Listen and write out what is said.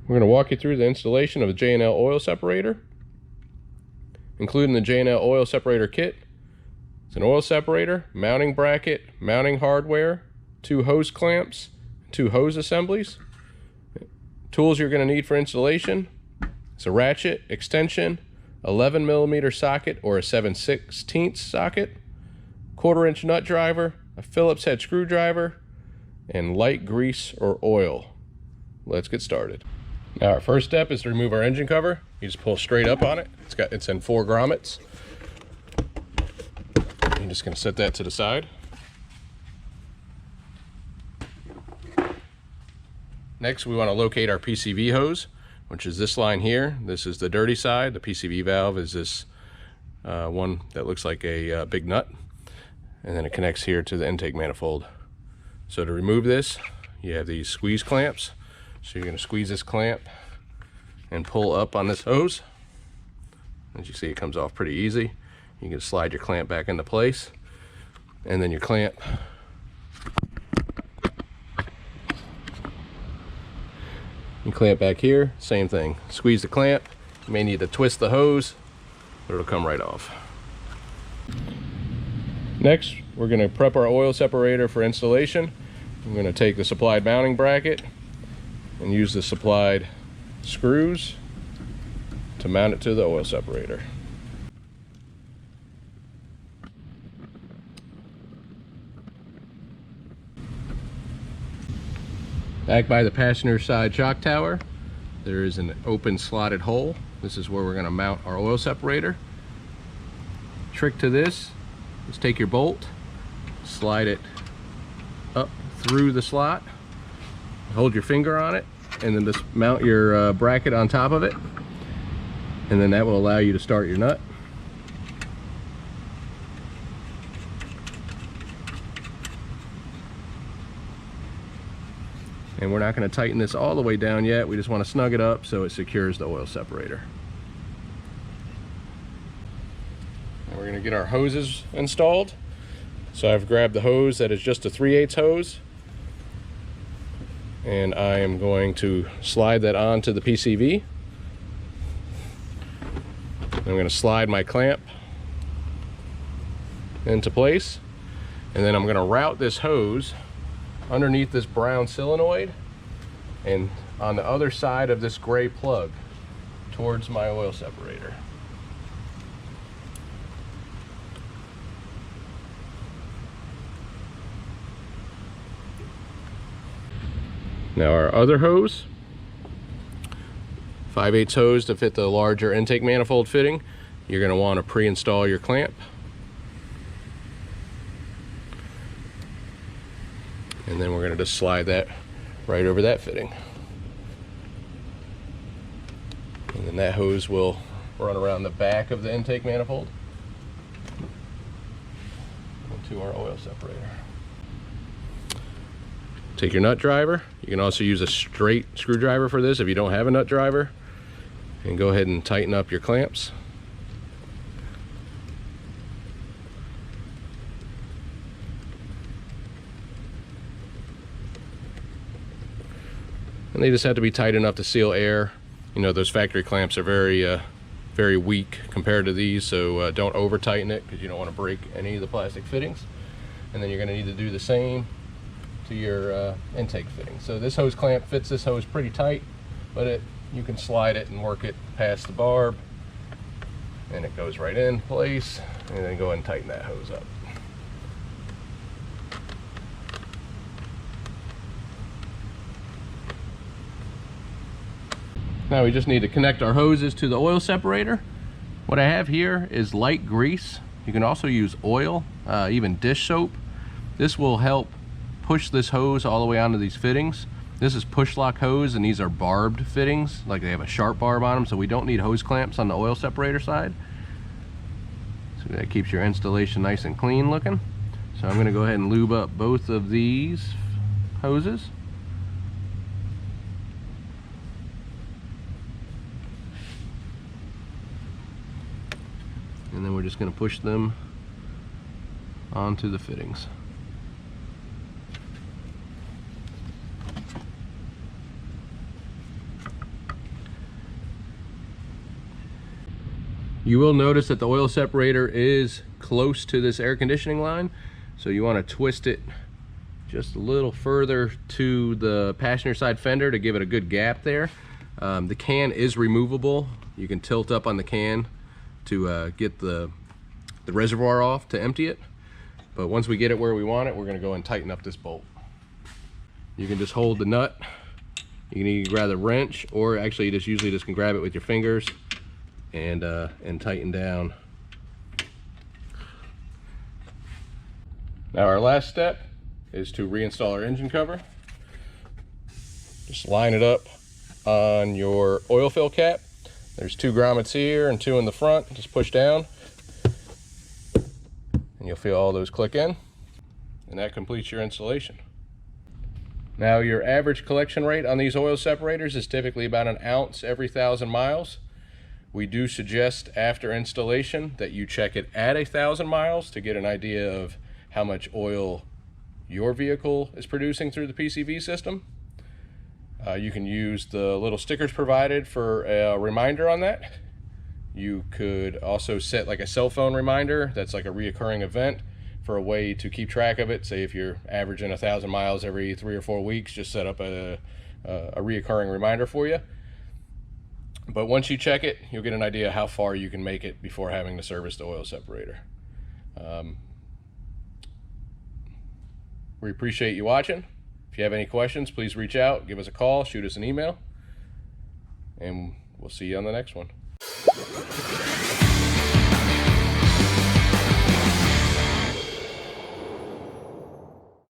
We're going to walk you through the installation of a J&L oil separator. Including the J&L oil separator kit, it's an oil separator, mounting bracket, mounting hardware, 2 hose clamps, 2 hose assemblies. Tools you're going to need for installation: it's a ratchet, extension, 11mm socket or a 7/16 socket, 1/4" nut driver, a Phillips head screwdriver, and light grease or oil. Let's get started. Now our first step is to remove our engine cover. You just pull straight up on it. It's in 4 grommets. I'm just going to set that to the side. Next, we want to locate our PCV hose, which is this line here. This is the dirty side. The PCV valve is this one that looks like a big nut, and then it connects here to the intake manifold. So to remove this, you have these squeeze clamps. So you're going to squeeze this clamp and pull up on this hose. As you see, it comes off pretty easy. You can slide your clamp back into place, and then your clamp back here, same thing. Squeeze the clamp. You may need to twist the hose, but it'll come right off. Next, we're going to prep our oil separator for installation. I'm going to take the supplied mounting bracket and use the supplied screws to mount it to the oil separator. Back by the passenger side shock tower, there is an open slotted hole. This is where we're going to mount our oil separator. Trick to this is take your bolt, slide it up through the slot, hold your finger on it, and then just mount your bracket on top of it, and then that will allow you to start your nut. And we're not going to tighten this all the way down yet. We just want to snug it up so it secures the oil separator. Now we're going to get our hoses installed. So I've grabbed the hose that is just a 3/8 hose, and I am going to slide that onto the PCV. I'm going to slide my clamp into place, and then I'm going to route this hose underneath this brown solenoid and on the other side of this gray plug towards my oil separator. Now our other hose, 5/8 hose to fit the larger intake manifold fitting, you're going to want to pre-install your clamp. And then we're going to just slide that right over that fitting. And then that hose will run around the back of the intake manifold into our oil separator. Take your nut driver. You can also use a straight screwdriver for this if you don't have a nut driver. And go ahead and tighten up your clamps. And they just have to be tight enough to seal air. You know, those factory clamps are very weak compared to these, so don't over tighten it because you don't want to break any of the plastic fittings. And then you're going to need to do the same to your intake fitting. So this hose clamp fits this hose pretty tight, but you can slide it and work it past the barb, and it goes right in place. And then go ahead and tighten that hose up. Now we just need to connect our hoses to the oil separator. What I have here is light grease. You can also use oil, even dish soap. This will help push this hose all the way onto these fittings. This is push lock hose, and these are barbed fittings, like they have a sharp barb on them, so we don't need hose clamps on the oil separator side. So that keeps your installation nice and clean looking. So I'm going to go ahead and lube up both of these hoses. And then we're just going to push them onto the fittings. You will notice that the oil separator is close to this air conditioning line, so you want to twist it just a little further to the passenger side fender to give it a good gap there. The can is removable. You can tilt up on the can to get the reservoir off to empty it. But once we get it where we want it, we're going to go and tighten up this bolt. You can just hold the nut. You can either grab the wrench, or actually you just can grab it with your fingers and tighten down. Now our last step is to reinstall our engine cover. Just line it up on your oil fill cap. There's 2 grommets here and 2 in the front. Just push down and you'll feel all those click in, and that completes your installation. Now your average collection rate on these oil separators is typically about 1 ounce every 1,000 miles. We do suggest after installation that you check it at 1,000 miles to get an idea of how much oil your vehicle is producing through the PCV system. You can use the little stickers provided for a reminder on that. You could also set like a cell phone reminder that's like a reoccurring event for a way to keep track of it. Say if you're averaging 1,000 miles every 3 or 4 weeks, just set up a reoccurring reminder for you. But once you check it, you'll get an idea how far you can make it before having to service the oil separator. We appreciate you watching. If you have any questions, please reach out, give us a call, shoot us an email, and we'll see you on the next one.